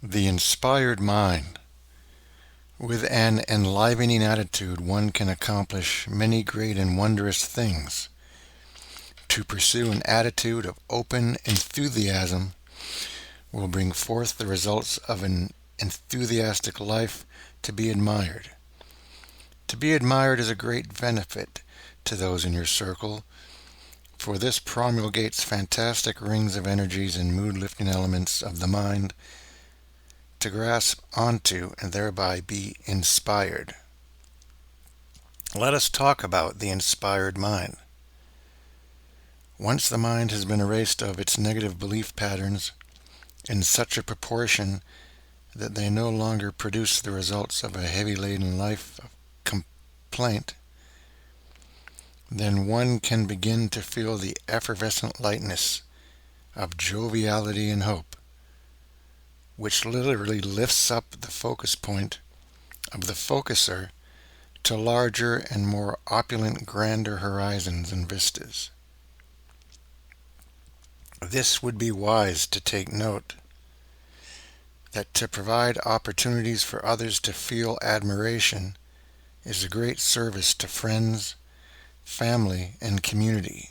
The inspired mind. With an enlivening attitude, one can accomplish many great and wondrous things. To pursue an attitude of open enthusiasm will bring forth the results of an enthusiastic life to be admired. To be admired is a great benefit to those in your circle, for this promulgates fantastic rings of energies and mood-lifting elements of the mind to grasp onto and thereby be inspired. Let us talk about the inspired mind. Once the mind has been erased of its negative belief patterns in such a proportion that they no longer produce the results of a heavy-laden life of complaint, then one can begin to feel the effervescent lightness of joviality and hope, which literally lifts up the focus point of the focuser to larger and more opulent, grander horizons and vistas. This would be wise to take note that to provide opportunities for others to feel admiration is a great service to friends, family, and community,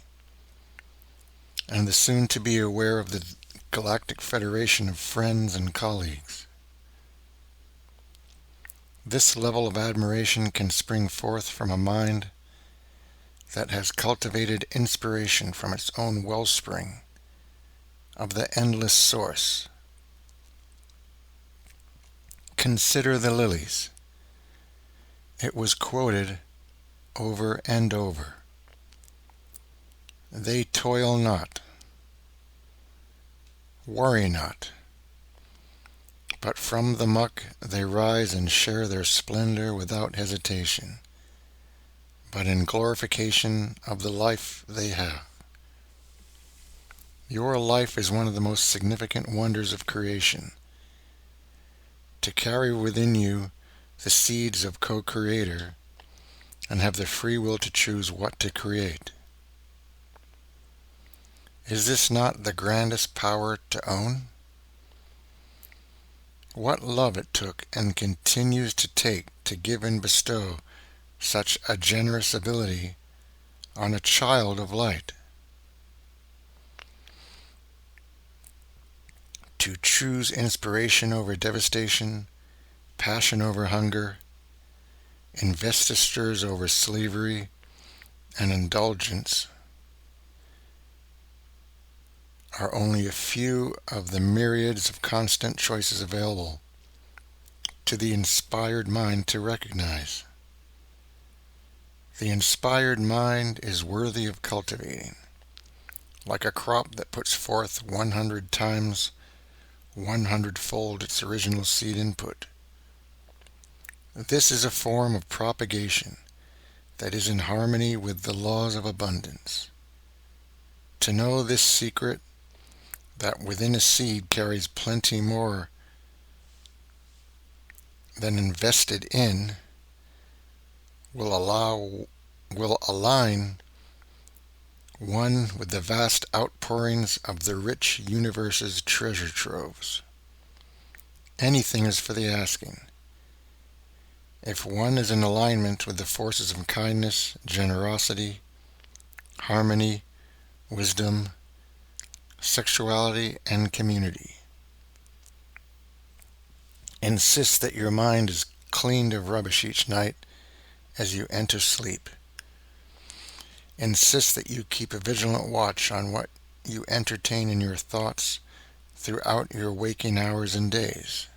and the soon to be aware of the Galactic Federation of friends and colleagues. This level of admiration can spring forth from a mind that has cultivated inspiration from its own wellspring of the endless source. Consider the lilies. It was quoted over and over. They toil not, worry not, but from the muck they rise and share their splendor without hesitation, but in glorification of the life they have. Your life is one of the most significant wonders of creation. To carry within you the seeds of co-creator and have the free will to choose what to create. Is this not the grandest power to own? What love it took and continues to take to give and bestow such a generous ability on a child of light. To choose inspiration over devastation, passion over hunger, investitures over slavery and indulgence are only a few of the myriads of constant choices available to the inspired mind to recognize. The inspired mind is worthy of cultivating, like a crop that puts forth 100 times 100-fold its original seed input. This is a form of propagation that is in harmony with the laws of abundance. To know this secret, that within a seed carries plenty more than invested in, will align one with the vast outpourings of the rich universe's treasure troves. Anything is for the asking. If one is in alignment with the forces of kindness, generosity, harmony, wisdom, sexuality, and community. Insist that your mind is cleaned of rubbish each night as you enter sleep. Insist that you keep a vigilant watch on what you entertain in your thoughts throughout your waking hours and days.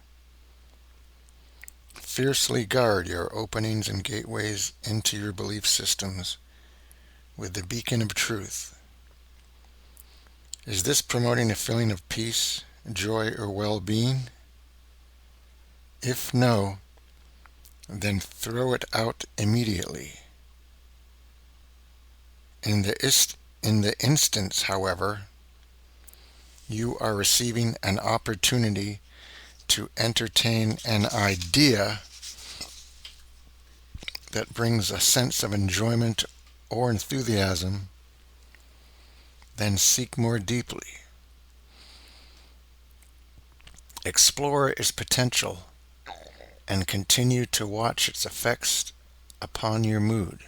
Fiercely guard your openings and gateways into your belief systems with the beacon of truth. Is this promoting a feeling of peace, joy, or well-being? If no, then throw it out immediately. In the instance, however, you are receiving an opportunity to entertain an idea that brings a sense of enjoyment or enthusiasm, then seek more deeply. Explore its potential and continue to watch its effects upon your mood.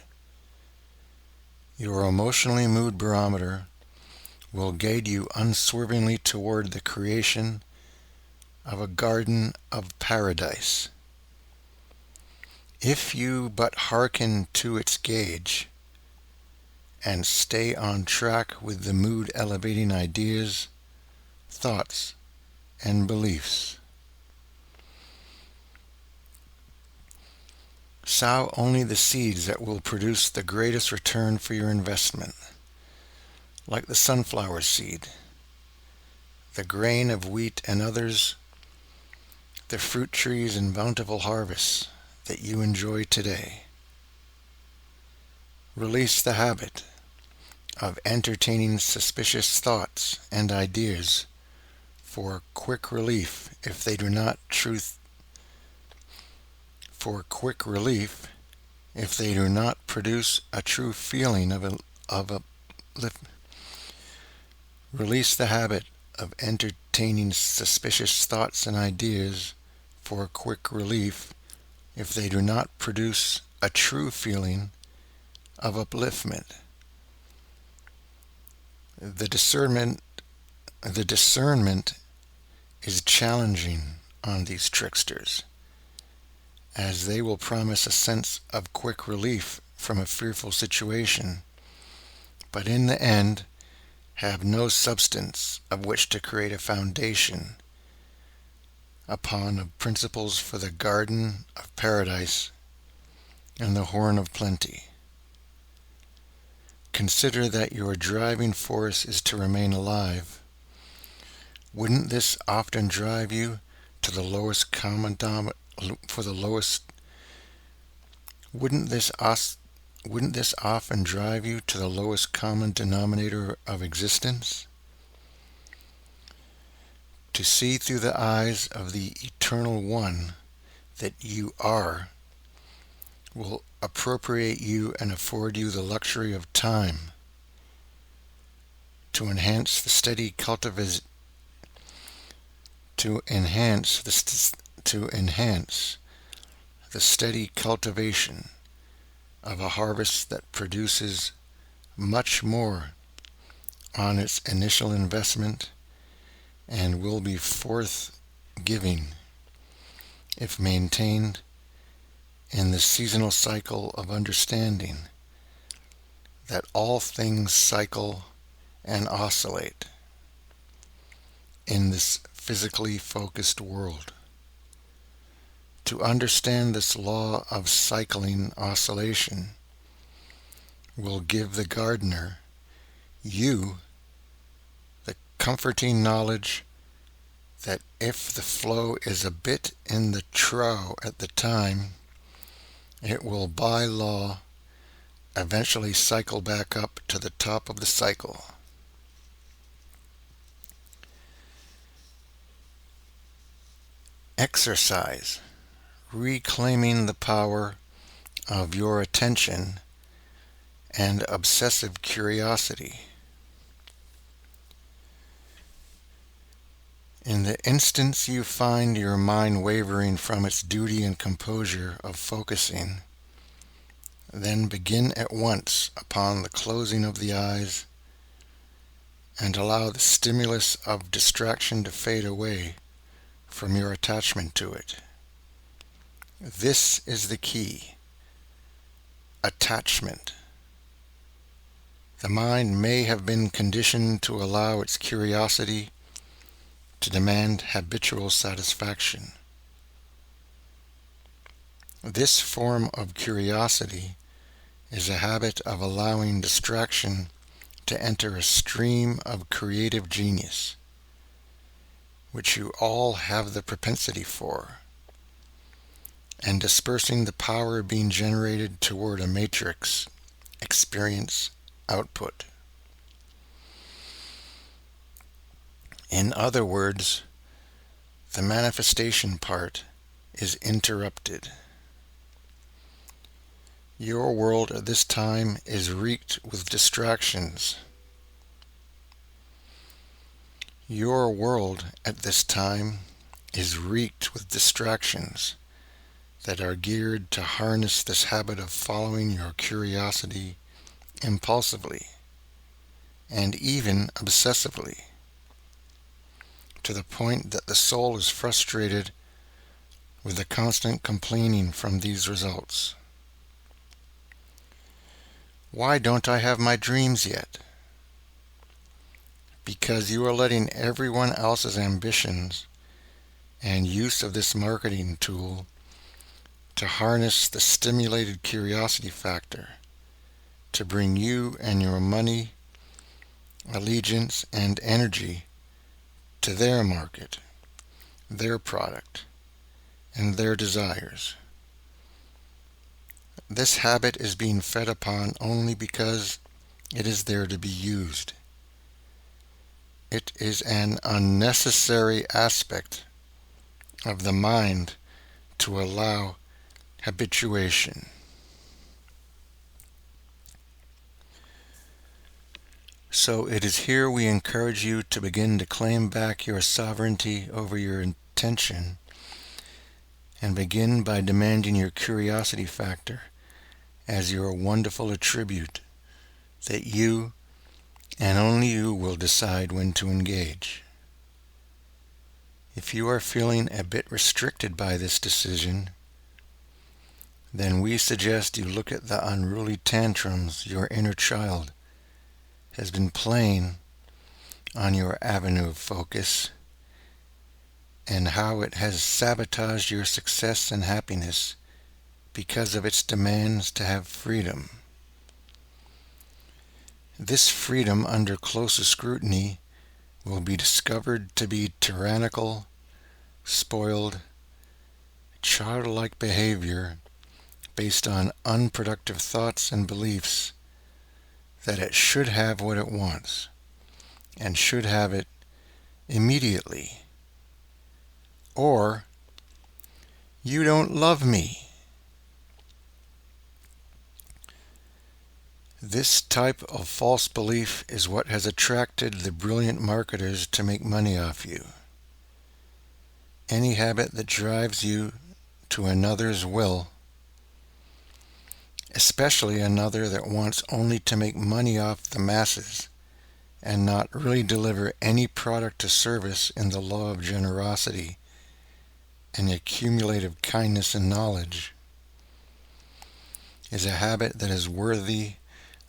Your emotionally mood barometer will guide you unswervingly toward the creation of a garden of paradise. If you but hearken to its gauge and stay on track with the mood elevating ideas, thoughts, and beliefs. Sow only the seeds that will produce the greatest return for your investment, like the sunflower seed, the grain of wheat and others, the fruit trees and bountiful harvests that you enjoy today. Release the habit of entertaining suspicious thoughts and ideas for quick relief if they do not produce a true feeling of a release the habit of entertaining suspicious thoughts and ideas for quick relief if they do not produce a true feeling of upliftment. The discernment is challenging on these tricksters, as they will promise a sense of quick relief from a fearful situation, but in the end have no substance of which to create a foundation upon of principles for the garden of paradise and the horn of plenty. Consider that your driving force is to remain alive. Wouldn't this often drive you to the lowest common Wouldn't this often drive you to the lowest common denominator of existence? To see through the eyes of the Eternal One that you are will appropriate you and afford you the luxury of time to enhance the steady cultivation of a harvest that produces much more on its initial investment and will be forth-giving if maintained in the seasonal cycle of understanding that all things cycle and oscillate in this physically focused world. To understand this law of cycling oscillation will give the gardener, you, the comforting knowledge that if the flow is a bit in the trough at the time, it will by law eventually cycle back up to the top of the cycle. Exercise, reclaiming the power of your attention and obsessive curiosity. In the instance you find your mind wavering from its duty and composure of focusing, then begin at once upon the closing of the eyes and allow the stimulus of distraction to fade away from your attachment to it. This is the key: attachment. The mind may have been conditioned to allow its curiosity to demand habitual satisfaction. This form of curiosity is a habit of allowing distraction to enter a stream of creative genius, which you all have the propensity for, and dispersing the power being generated toward a matrix experience output. In other words, the manifestation part is interrupted. Your world at this time is reeked with distractions. Your world at this time is reeked with distractions that are geared to harness this habit of following your curiosity impulsively and even obsessively, to the point that the soul is frustrated with the constant complaining from these results. Why don't I have my dreams yet? Because you are letting everyone else's ambitions and use of this marketing tool to harness the stimulated curiosity factor to bring you and your money, allegiance, and energy to their market, their product, and their desires. This habit is being fed upon only because it is there to be used. It is an unnecessary aspect of the mind to allow habituation. So it is here we encourage you to begin to claim back your sovereignty over your intention and begin by demanding your curiosity factor as your wonderful attribute that you and only you will decide when to engage. If you are feeling a bit restricted by this decision, then we suggest you look at the unruly tantrums your inner child has been playing on your avenue of focus and how it has sabotaged your success and happiness because of its demands to have freedom. This freedom under closer scrutiny will be discovered to be tyrannical, spoiled, childlike behavior based on unproductive thoughts and beliefs that it should have what it wants and should have it immediately. Or, you don't love me. This type of false belief is what has attracted the brilliant marketers to make money off you. Any habit that drives you to another's will, especially another that wants only to make money off the masses and not really deliver any product or service in the law of generosity and accumulative kindness and knowledge, is a habit that is worthy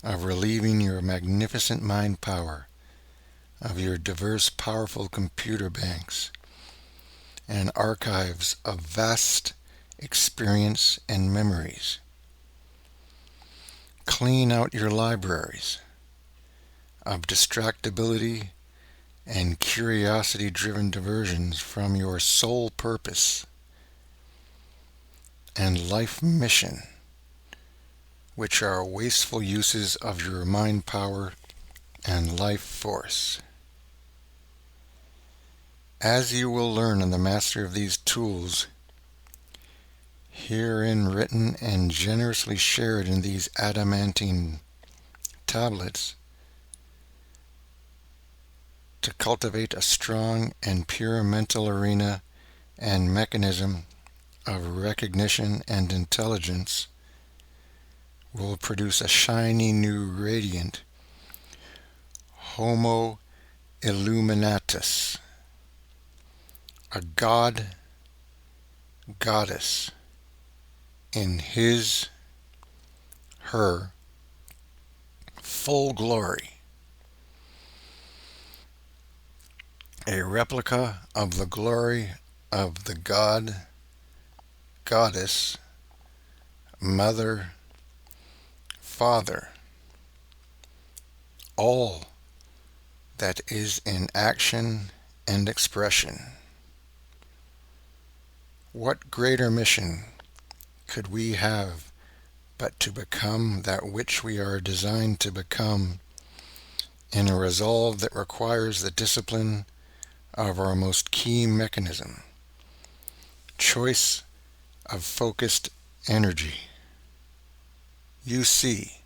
of relieving your magnificent mind power of your diverse powerful computer banks and archives of vast experience and memories. Clean out your libraries of distractibility and curiosity-driven diversions from your sole purpose and life mission, which are wasteful uses of your mind power and life force. As you will learn in the mastery of these tools, herein written and generously shared in these adamantine tablets, to cultivate a strong and pure mental arena and mechanism of recognition and intelligence, will produce a shiny new radiant Homo Illuminatus, a god, goddess, in his, her, full glory, a replica of the glory of the god, goddess, mother, father, all that is in action and expression. What greater mission could we have but to become that which we are designed to become in a resolve that requires the discipline of our most key mechanism, choice of focused energy. You see,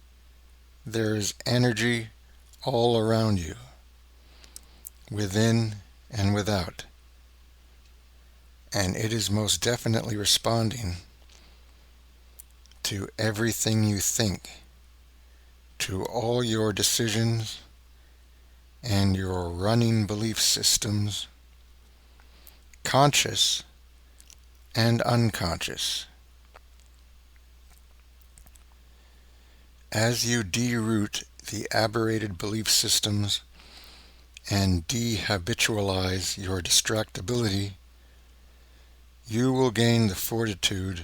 there is energy all around you, within and without. and it is most definitely responding to everything you think, to all your decisions and your running belief systems, conscious and unconscious. As you deroot the aberrated belief systems and dehabitualize your distractibility, you will gain the fortitude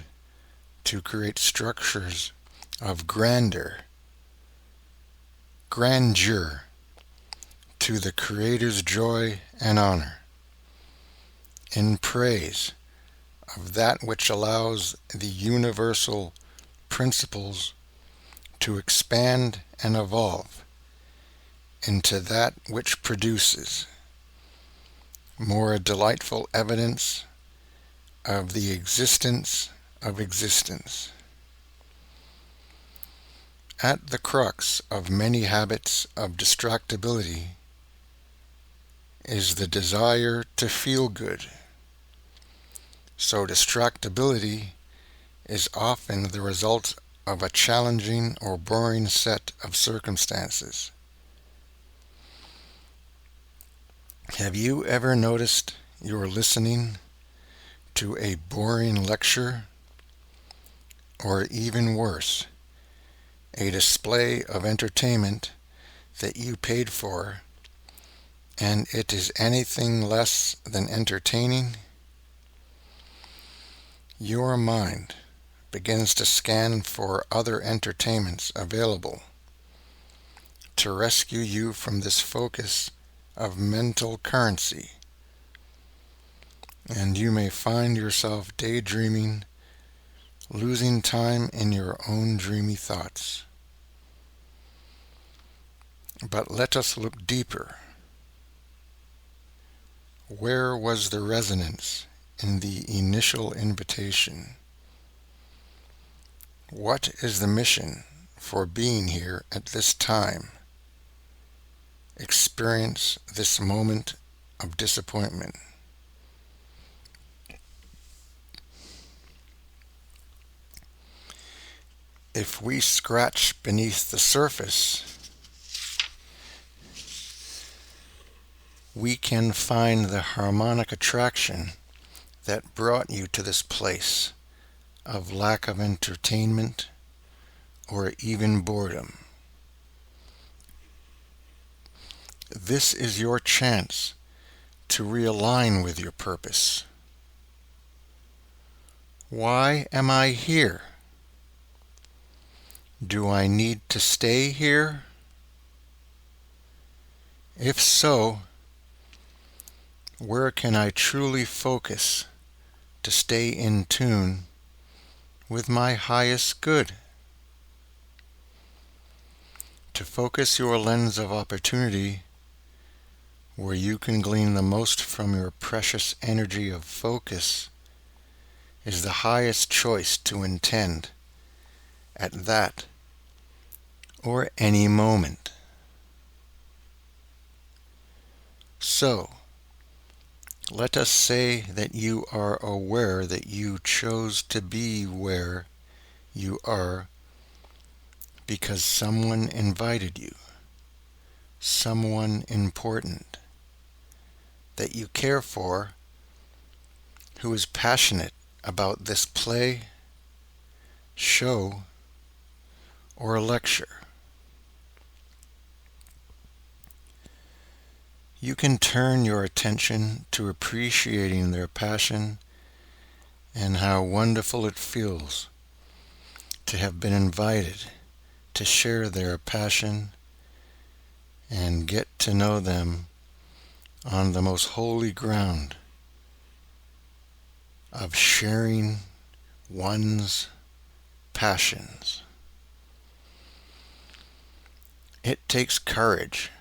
to create structures of grandeur to the Creator's joy and honor, in praise of that which allows the universal principles to expand and evolve into that which produces more delightful evidence of the existence of existence. At the crux of many habits of distractibility is the desire to feel good. So distractibility is often the result of a challenging or boring set of circumstances. Have you ever noticed you're listening to a boring lecture, or even worse, a display of entertainment that you paid for, and it is anything less than entertaining? Your mind begins to scan for other entertainments available to rescue you from this focus of mental currency, and you may find yourself daydreaming, losing time in your own dreamy thoughts. But let us look deeper. Where was the resonance in the initial invitation? What is the mission for being here at this time? Experience this moment of disappointment. If we scratch beneath the surface, we can find the harmonic attraction that brought you to this place of lack of entertainment or even boredom. This is your chance to realign with your purpose. Why am I here? Do I need to stay here? If so, where can I truly focus to stay in tune with my highest good? To focus your lens of opportunity where you can glean the most from your precious energy of focus is the highest choice to intend at that or any moment. So, let us say that you are aware that you chose to be where you are because someone invited you, someone important that you care for, who is passionate about this play, show, or lecture. You can turn your attention to appreciating their passion and how wonderful it feels to have been invited to share their passion and get to know them on the most holy ground of sharing one's passions. It takes courage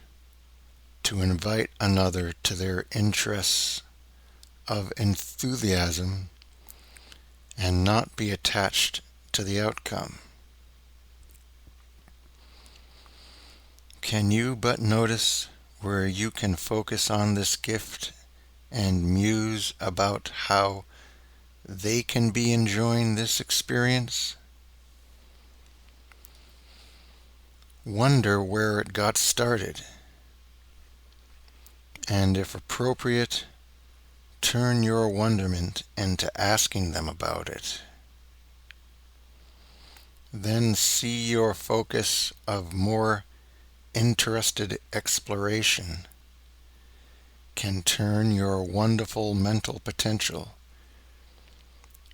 to invite another to their interests of enthusiasm and not be attached to the outcome. Can you but notice where you can focus on this gift and muse about how they can be enjoying this experience? Wonder where it got started, and if appropriate, turn your wonderment into asking them about it. Then see your focus of more interested exploration can turn your wonderful mental potential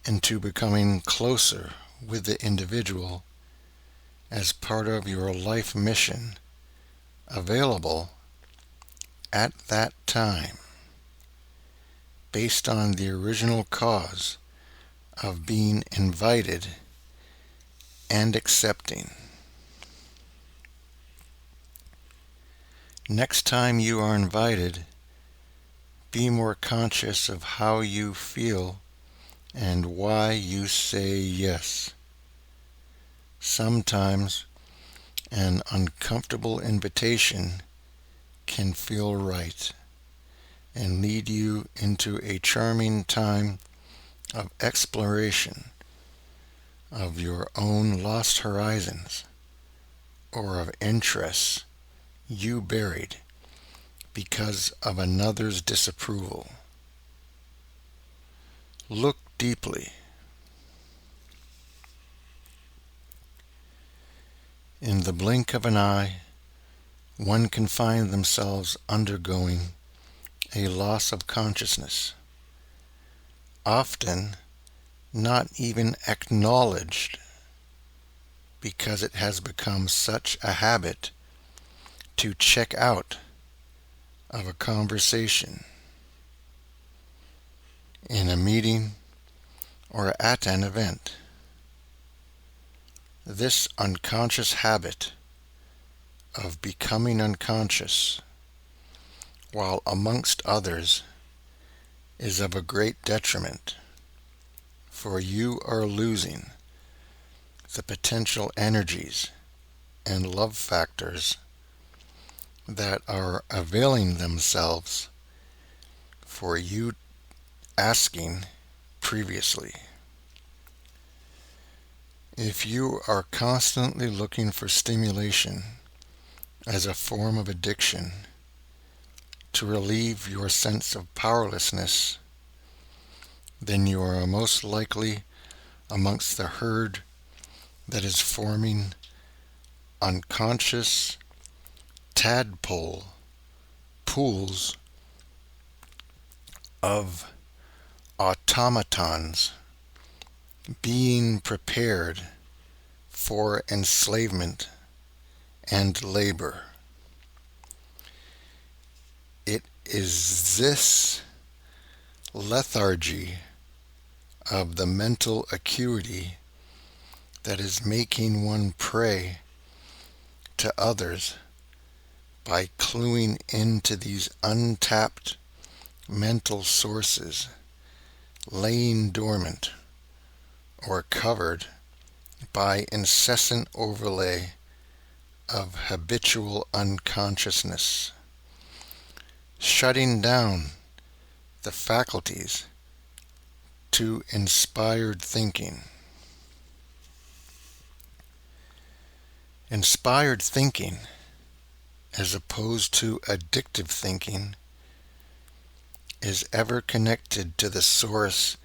into becoming closer with the individual as part of your life mission, available at that time, based on the original cause of being invited and accepting. Next time you are invited, be more conscious of how you feel and why you say yes. Sometimes an uncomfortable invitation can feel right and lead you into a charming time of exploration of your own lost horizons or of interests you buried because of another's disapproval. Look deeply. In the blink of an eye, one can find themselves undergoing a loss of consciousness, often not even acknowledged because it has become such a habit to check out of a conversation, in a meeting, or at an event. This unconscious habit of becoming unconscious, while amongst others, is of a great detriment, for you are losing the potential energies and love factors that are availing themselves for you asking previously. If you are constantly looking for stimulation as a form of addiction to relieve your sense of powerlessness, then you are most likely amongst the herd that is forming unconscious tadpole pools of automatons being prepared for enslavement and labor. It is this lethargy of the mental acuity that is making one prey to others by cluing into these untapped mental sources, laying dormant or covered by incessant overlay of habitual unconsciousness, shutting down the faculties to inspired thinking. Inspired thinking, as opposed to addictive thinking, is ever connected to the source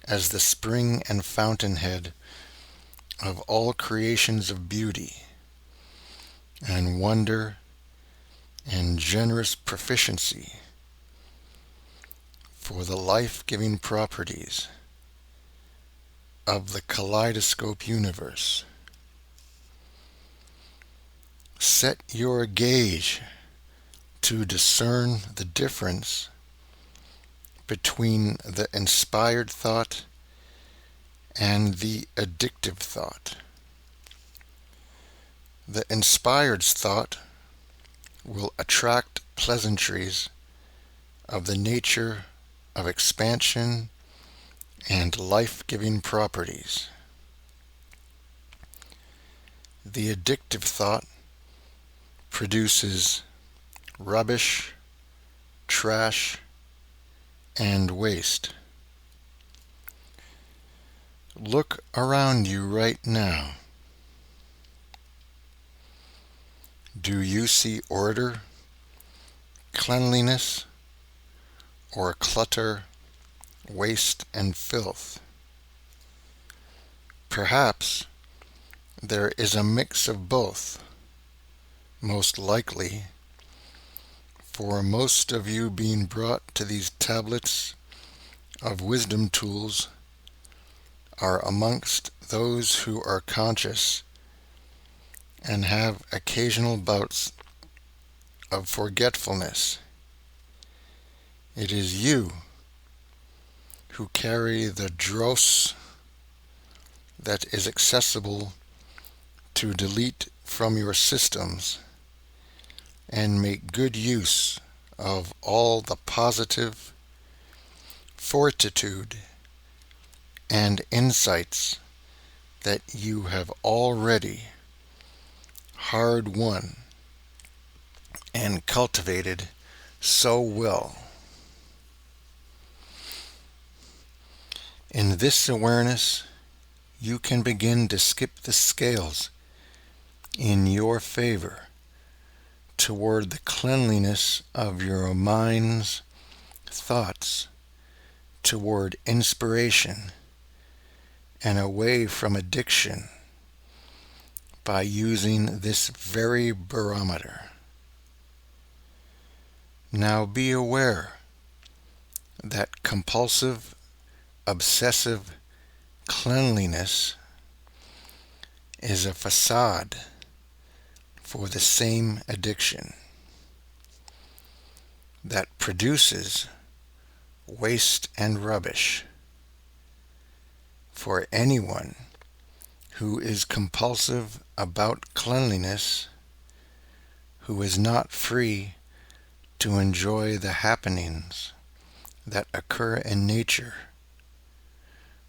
as the spring and fountainhead of all creations of beauty and wonder and generous proficiency for the life-giving properties of the kaleidoscope universe. Set your gaze to discern the difference between the inspired thought and the addictive thought. The inspired thought will attract pleasantries of the nature of expansion and life-giving properties. The addictive thought produces rubbish, trash, and waste. Look around you right now. Do you see order, cleanliness, or clutter, waste, and filth? Perhaps there is a mix of both, most likely, for most of you being brought to these tablets of wisdom tools are amongst those who are conscious and have occasional bouts of forgetfulness. It is you who carry the dross that is accessible to delete from your systems and make good use of all the positive fortitude and insights that you have already hard won and cultivated so well. In this awareness, you can begin to skip the scales in your favor toward the cleanliness of your mind's thoughts, toward inspiration, and away from addiction by using this very barometer. Now be aware that compulsive, obsessive cleanliness is a facade for the same addiction that produces waste and rubbish. For anyone who is compulsive about cleanliness, who is not free to enjoy the happenings that occur in nature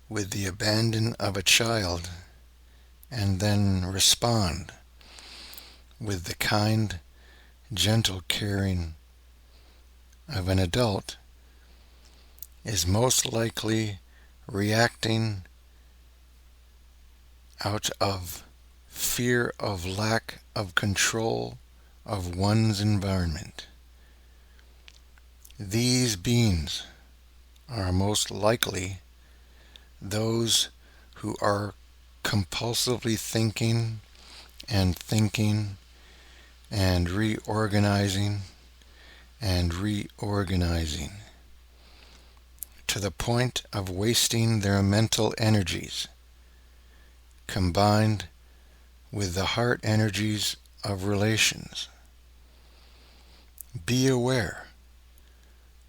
with the abandon of a child and then respond with the kind, gentle caring of an adult, is most likely reacting out of fear of lack of control of one's environment. These beings are most likely those who are compulsively thinking and reorganizing to the point of wasting their mental energies, combined with the heart energies of relations. Be aware,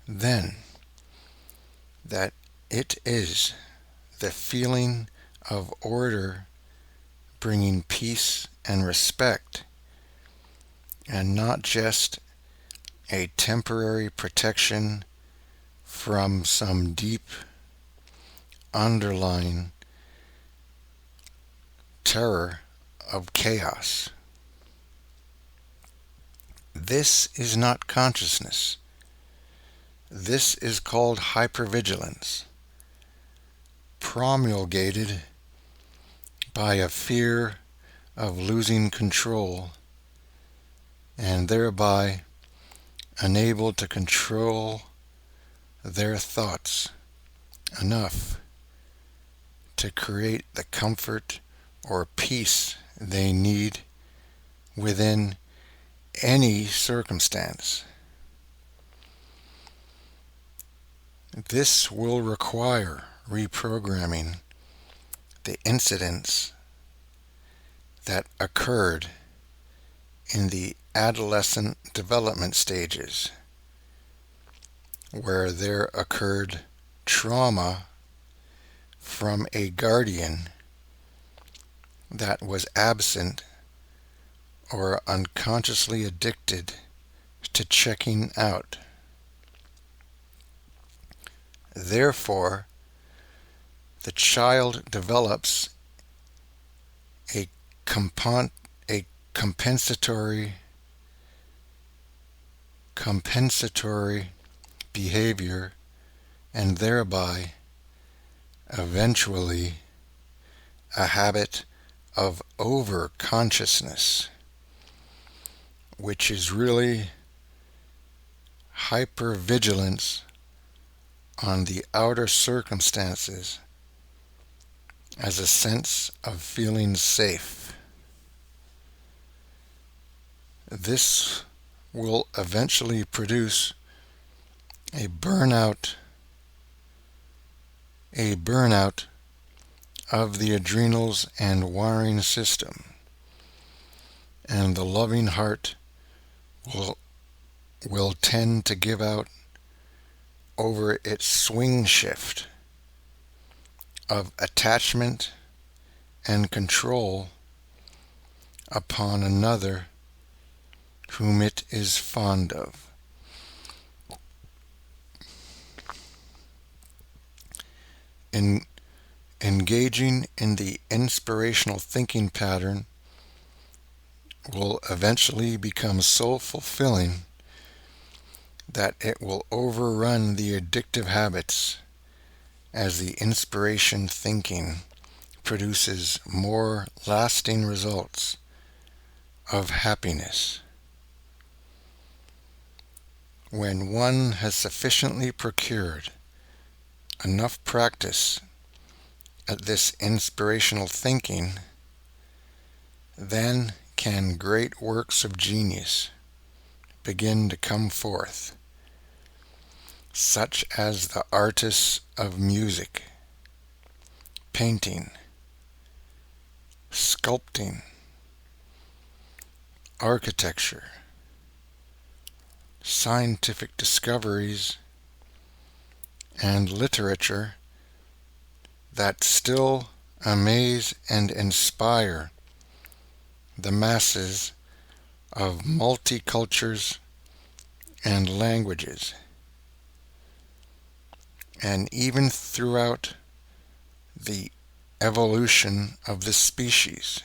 then, that it is the feeling of order bringing peace and respect, and not just a temporary protection from some deep underlying terror of chaos. This is not consciousness. This is called hypervigilance, promulgated by a fear of losing control and thereby unable to control their thoughts enough to create the comfort or peace they need within any circumstance. This will require reprogramming the incidents that occurred in the adolescent development stages, where there occurred trauma from a guardian that was absent or unconsciously addicted to checking out. Therefore, the child develops a compensatory behavior, and thereby eventually a habit of over-consciousness, which is really hypervigilance on the outer circumstances as a sense of feeling safe. This will eventually produce a burnout of the adrenals and wiring system, and the loving heart will tend to give out over its swing shift of attachment and control upon another whom it is fond of. In engaging in the inspirational thinking pattern will eventually become so fulfilling that it will overrun the addictive habits, as the inspiration thinking produces more lasting results of happiness. When one has sufficiently procured enough practice at this inspirational thinking, then can great works of genius begin to come forth, such as the artists of music, painting, sculpting, architecture, scientific discoveries, and literature that still amaze and inspire the masses of multicultures and languages, and even throughout the evolution of the species.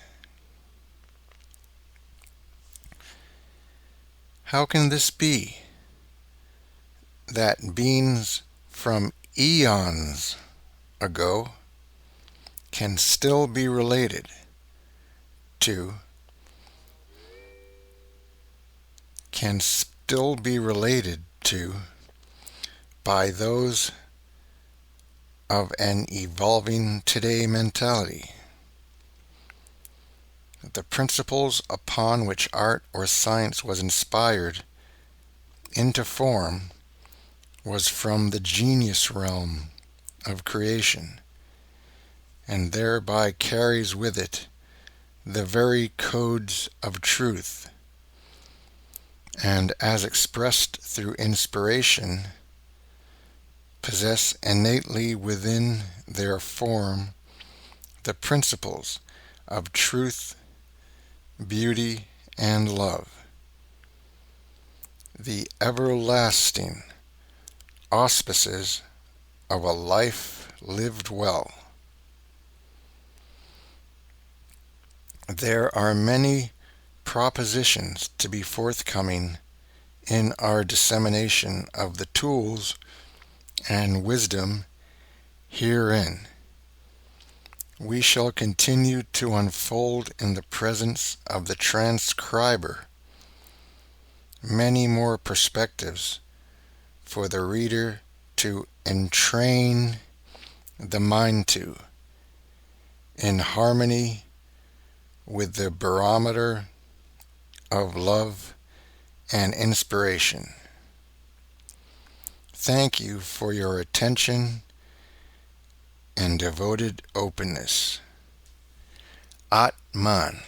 How can this be that beings from eons ago can still be related to by those of an evolving today mentality? The principles upon which art or science was inspired into form was from the genius realm of creation, and thereby carries with it the very codes of truth, and as expressed through inspiration, possess innately within their form the principles of truth, beauty, and love, the everlasting auspices of a life lived well. There are many propositions to be forthcoming in our dissemination of the tools and wisdom herein. We shall continue to unfold in the presence of the transcriber many more perspectives for the reader to entrain the mind to, in harmony with the barometer of love and inspiration. Thank you for your attention and devoted openness. Atman.